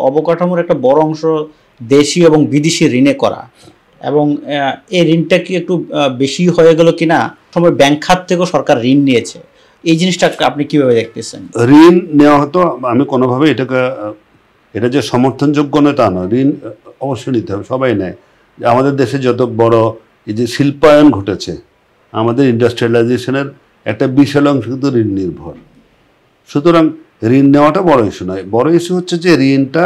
অবকাঠামোর একটা বড় অংশ দেশি এবং বিদেশি ঋণে করা, এবং এই ঋণটা কি একটু বেশি হয়ে গেল কিনা? সময় ব্যাংক খাত থেকেও সরকার ঋণ নিয়েছে, এই জিনিসটা আপনি কিভাবে দেখতেছেন? ঋণ নেওয়া হতো, আমি কোনোভাবে এটা যে সমর্থনযোগ্য নয় তা নয়, ঋণ অবশ্যই নিতে হবে, সবাই নেয়। আমাদের দেশে যত বড় এই যে শিল্পায়ন ঘটেছে, আমাদের ইন্ডাস্ট্রিয়ালাইজেশনের একটা বিশাল অংশ কিন্তু ঋণ নির্ভর। সুতরাং ঋণ নেওয়াটা বড় ইস্যু নয়, বড় ইস্যু হচ্ছে যে ঋণটা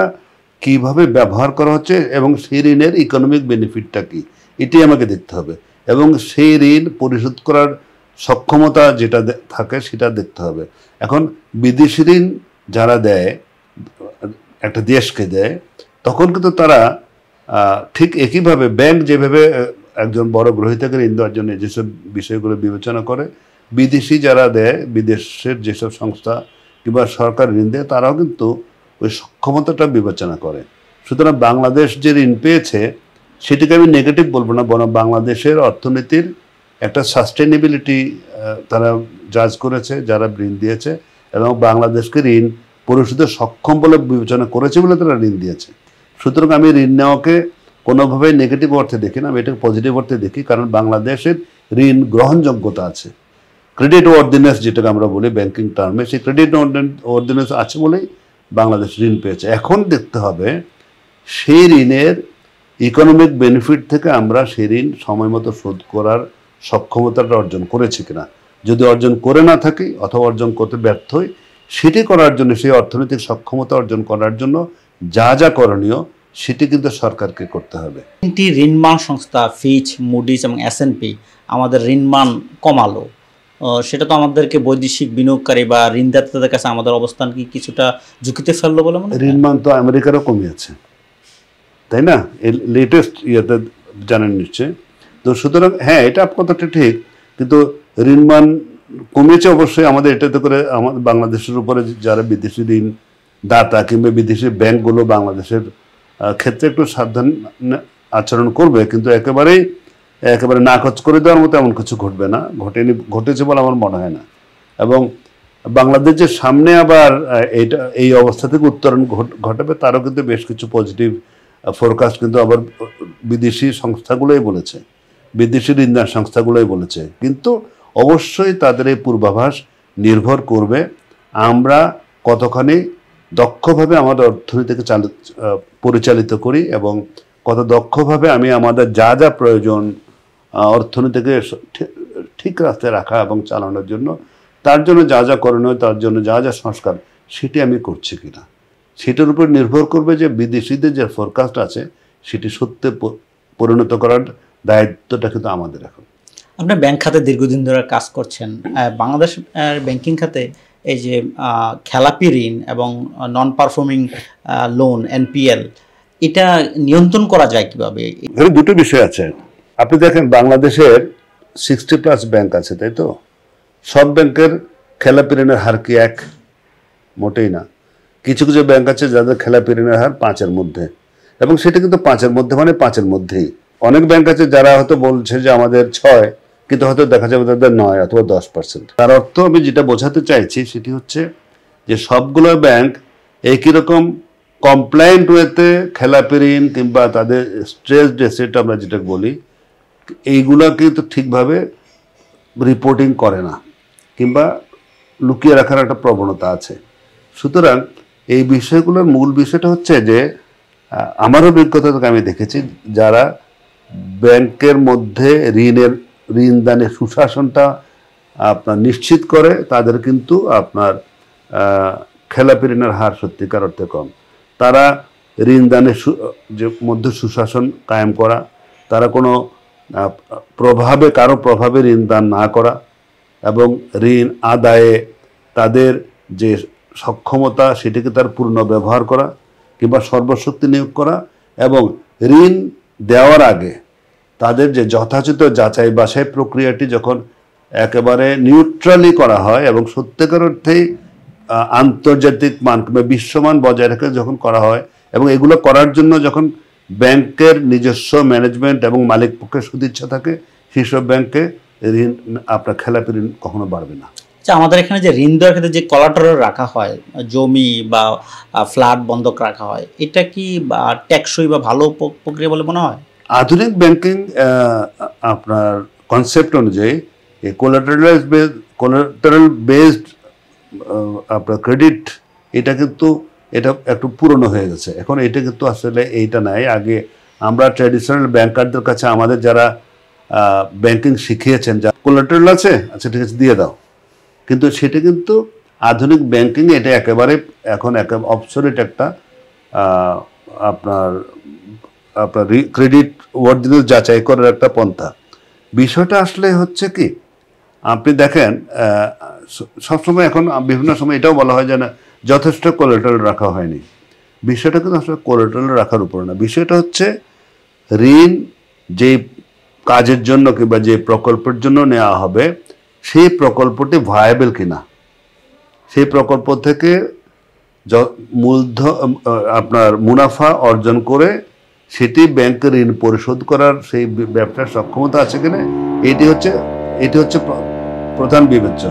কিভাবে ব্যবহার করা হচ্ছে এবং সেই ঋণের ইকোনমিক বেনিফিটটা কি, এটাই আমাকে দেখতে হবে। এবং সেই ঋণ পরিশোধ করার সক্ষমতা যেটা থাকে সেটা দেখতে হবে। এখন বিদেশি ঋণ যারা দেয়, একটা দেশকে দেয়, তখন কিন্তু তারা ঠিক একইভাবে ব্যাংক যেভাবে একজন বড় গ্রহীতাকে ঋণ দেওয়ার জন্য যেসব বিষয়গুলো বিবেচনা করে, বিদেশি যারা দেয়, বিদেশের যেসব সংস্থা কিংবা সরকার ঋণ দেয়, তারাও কিন্তু ওই সক্ষমতাটা বিবেচনা করে। সুতরাং বাংলাদেশ যে ঋণ পেয়েছে সেটিকে আমি নেগেটিভ বলবো না, বরং বাংলাদেশের অর্থনীতির একটা সাস্টেনেবিলিটি তারা জাজ করেছে যারা ঋণ দিয়েছে, এবং বাংলাদেশকে ঋণ পরিশোধে সক্ষম বলে বিবেচনা করেছে বলে তারা ঋণ দিয়েছে। সুতরাং আমি ঋণ নেওয়াকে কোনোভাবে নেগেটিভ অর্থে দেখি না, আমি এটাকে পজিটিভ অর্থে দেখি, কারণ বাংলাদেশের ঋণ গ্রহণযোগ্যতা আছে। ক্রেডিট ওয়ার্দিনেস যেটাকে আমরা বলি ব্যাংকিং টার্মে, সেই ক্রেডিট ওয়ার্দিনেস আছে বলেই বাংলাদেশ ঋণ পেয়েছে। এখন দেখতে হবে সেই ঋণের ইকোনমিক বেনিফিট থেকে আমরা সেই ঋণ সময় মতো শোধ করার সক্ষমতাটা অর্জন করেছি কিনা। যদি অর্জন করে না থাকি অথবা অর্জন করতে ব্যর্থ হই, সেটি করার জন্য, সেই অর্থনৈতিক সক্ষমতা অর্জন করার জন্য যা যা করণীয় সেটি কিন্তু সরকারকে করতে হবে। তিনটি ঋণমান সংস্থা ফিচ, মুডিস এবং S&P আমাদের ঋণমান কমালো, সেটা তো আমাদেরকে বৈদেশিক বিনিয়োগকারী বা ঋণদাতাদের কাছে আমাদের অবস্থান কি কিছুটা ঝুঁকিতে ফেললো বলে মনে হয়? ঋণমান তো আমেরিকারও কমিয়েছে, তাই না? লেটেস্ট ইয়েতে জানেন নিশ্চয়। তো সুতরাং হ্যাঁ, এটা কথাটা ঠিক, কিন্তু ঋণমান কমিয়েছে অবশ্যই। আমাদের এটাতে করে আমাদের বাংলাদেশের উপরে যারা বিদেশি ঋণ দাতা কিংবা বিদেশি ব্যাংকগুলো বাংলাদেশের ক্ষেত্রে একটু সাবধান আচরণ করবে, কিন্তু একেবারে নাকচ করে দেওয়ার মতো এমন কিছু ঘটবে না, ঘটেছে বলে আমার মনে হয় না। এবং বাংলাদেশ যে সামনে আবার এই অবস্থা থেকে উত্তরণ ঘটাবে, তারও কিন্তু বেশ কিছু পজিটিভ ফোরকাস্ট কিন্তু আবার বিদেশি সংস্থাগুলোই বলেছে, বিদেশি ঋণদান সংস্থাগুলোই বলেছে। কিন্তু অবশ্যই তাদের এই পূর্বাভাস নির্ভর করবে আমরা কতখানি দক্ষভাবে আমাদের অর্থনীতিকে পরিচালিত করি, এবং কত দক্ষভাবে আমি আমাদের যা যা প্রয়োজন অর্থনীতিকে ঠিক রাস্তায় রাখা এবং চালানোর জন্য, তার জন্য যা যা করণীয়, তার জন্য যা যা সংস্কার, সেটি আমি করছি কিনা, সেটার উপর নির্ভর করবে যে বিদেশিদের যে ফোরকাস্ট আছে সেটি সত্যি পরিণত করার দায়িত্বটা কিন্তু আমাদের। এখন আপনি ব্যাংক খাতে দীর্ঘদিন ধরে কাজ করছেন, বাংলাদেশ ব্যাংকিং খাতে এই যে খেলাপি ঋণ এবং নন পারফর্মিং লোন NPL, এটা নিয়ন্ত্রণ করা যায় কিভাবে? এর দুটো বিষয় আছে। আপনি দেখেন বাংলাদেশের 60+ ব্যাংক আছে, তাই তো? সব ব্যাংকের খেলাপি ঋণের হার কি এক? মোটেই না। কিছু কিছু ব্যাংক আছে যাদের খেলাপি ঋণের হার 5-এর মধ্যে, এবং সেটা কিন্তু 5-এর মধ্যে মানে 5-এর মধ্যেই। অনেক ব্যাংক আছে যারা হয়তো বলছে যে আমাদের 6, কিন্তু হয়তো দেখা যাবে তাদের 9 অথবা 10%। তার অর্থ আমি যেটা বোঝাতে চাইছি সেটি হচ্ছে যে সবগুলো ব্যাংক একই রকম কমপ্লায়েন্ট ওয়েতে খেলাপি ঋণ কিংবা তাদের স্ট্রেসড অ্যাসেট আমরা যেটা বলি, এইগুলা কিন্তু ঠিকভাবে রিপোর্টিং করে না কিংবা লুকিয়ে রাখার একটা প্রবণতা আছে। সুতরাং এই বিষয়গুলোর মূল বিষয়টা হচ্ছে যে আমার অভিজ্ঞতা থেকে আমি দেখেছি যারা ব্যাংকের মধ্যে ঋণদানের সুশাসনটা আপনার নিশ্চিত করে, তাদের কিন্তু আপনার খেলাপি ঋণের হার সত্যিকার অর্থে কম। তারা ঋণদানের যে মধ্যে সুশাসন কায়েম করা, তারা কোনো কারো প্রভাবে ঋণদান না করা, এবং ঋণ আদায়ে তাদের যে সক্ষমতা সেটিকে তার পূর্ণ ব্যবহার করা কিংবা সর্বশক্তি নিয়োগ করা, এবং ঋণ দেওয়ার আগে তাদের যে যথাযথ যাচাই বাছাই প্রক্রিয়াটি যখন একেবারে নিউট্রালি করা হয় এবং সত্যিকার অর্থেই আন্তর্জাতিক মান কিংবা বিশ্বমান বজায় রেখে যখন করা হয়, এবং এগুলো করার জন্য যখন ব্যাংকের নিজস্ব ম্যানেজমেন্ট এবং মালিক পক্ষের সদিচ্ছা থাকে, সেসব ব্যাংকে ঋণ আপনার খেলাপি ঋণ কখনো বাড়বে না। আচ্ছা, আমাদের এখানে যে ঋণ দেওয়ার ক্ষেত্রে যে কোলাটারাল রাখা হয়, জমি বা ফ্ল্যাট বন্ধক রাখা হয়, এটা কি টেকসই বা ভালো প্রক্রিয়া বলে মনে হয়? আধুনিক ব্যাংকিং আপনার কনসেপ্ট অনুযায়ী এই কোলাটারাল বেসড আপনার ক্রেডিট, এটা কিন্তু এটা একটু পুরনো হয়ে গেছে। এখন এটা কিন্তু আসলে এইটা নাই। আগে আমরা ট্র্যাডিশনাল ব্যাংকারদের কাছে আমাদের যারা ব্যাংকিং শিখিয়েছেন, যা কোলাটারাল আছে, আচ্ছা ঠিক আছে দিয়ে দাও, কিন্তু সেটা কিন্তু আধুনিক ব্যাংকিং এটা একেবারে এখন অবসলিট একটা আপনার আপনার ক্রেডিট ওয়ার্দিনেস যাচাই করার একটা পন্থা। বিষয়টা আসলে হচ্ছে কি, আপনি দেখেন সবসময় এখন বিভিন্ন সময় এটাও বলা হয় যে না যথেষ্ট কোলাটারাল রাখা হয়নি। বিষয়টা কিন্তু আসলে কোলাটারাল রাখার উপর না, বিষয়টা হচ্ছে ঋণ যে কাজের জন্য কিংবা যে প্রকল্পের জন্য নেওয়া হবে সেই প্রকল্পটি ভায়াবেল কিনা, সেই প্রকল্প থেকে মূলধন আপনার মুনাফা অর্জন করে সেটি ব্যাংকে ঋণ পরিশোধ করার সেই ব্যবসার সক্ষমতা আছে কিনা, এটি হচ্ছে প্রধান বিবেচ্য।